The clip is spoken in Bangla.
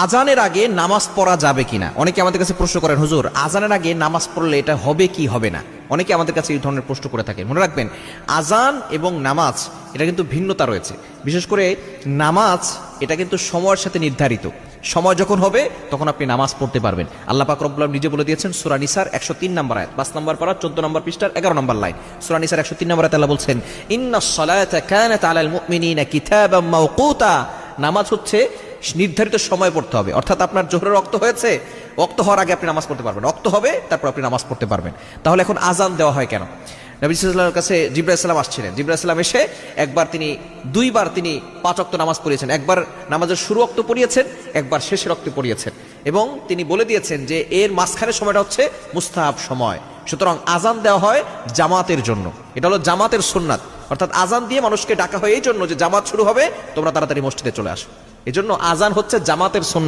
আজানের আগে নামাজ পড়া যাবে কিনা? অনেকে আমাদের কাছে প্রশ্ন করেন, হুজুর আজানের আগে নামাজ পড়লে এটা হবে কি হবে না? অনেকে আমাদের কাছে এই ধরনের প্রশ্ন করে থাকেন। মনে রাখবেন, আজান এবং নামাজ এটা কিন্তু ভিন্নতা রয়েছে। বিশেষ করে নামাজ এটা কিন্তু সময়ের সাথে নির্ধারিত। সময় যখন হবে তখন আপনি নামাজ পড়তে পারবেন। আল্লাহ পাক রব্বুল আলামিন নিজে বলে দিয়েছেন সূরা নিসার 103 নম্বর আয়াত, 5 নম্বর পারা 14 নম্বর পৃষ্ঠার 11 নম্বর লাইন। সূরা নিসার 103 নম্বর আয়াতে আল্লাহ বলছেন, ইন্নাস সালাতা কানাত আলাল মুমিনিনা কিতাবাম মাওকুতা। নামাজ হচ্ছে নির্ধারিত সময় পড়তে হবে। অর্থাৎ আপনার জোহরের ওয়াক্ত হয়েছে, ওয়াক্ত হওয়ার আগে আপনি নামাজ পড়তে পারবেন, ওয়াক্ত হবে তারপর আপনি নামাজ পড়তে পারবেন। তাহলে এখন আজান দেওয়া হয় কেন? নবী সাল্লাল্লাহু আলাইহি ওয়াসাল্লামের কাছে জিবরাইল সালাম আসছিলেন। জিবরাইল সালাম এসে দুইবার তিনি 5 ওয়াক্ত নামাজ পড়িয়েছেন। একবার নামাজের শুরু ওয়াক্ত পড়িয়েছেন, একবার শেষের ওয়াক্ত পড়িয়েছেন, এবং তিনি বলে দিয়েছেন যে এর মাঝখানের সময়টা হচ্ছে মুস্তাহাব সময়। সুতরাং আজান দেওয়া হয় জামাতের জন্য, এটা হলো জামাতের সুন্নাত। অর্থাৎ আজান দিয়ে মানুষকে ডাকা হয় এই জন্য যে জামাত শুরু হবে, তোমরা তাড়াতাড়ি মসজিদে চলে আসো। এই জন্য আজান হচ্ছে জামাতের সুন্নাত।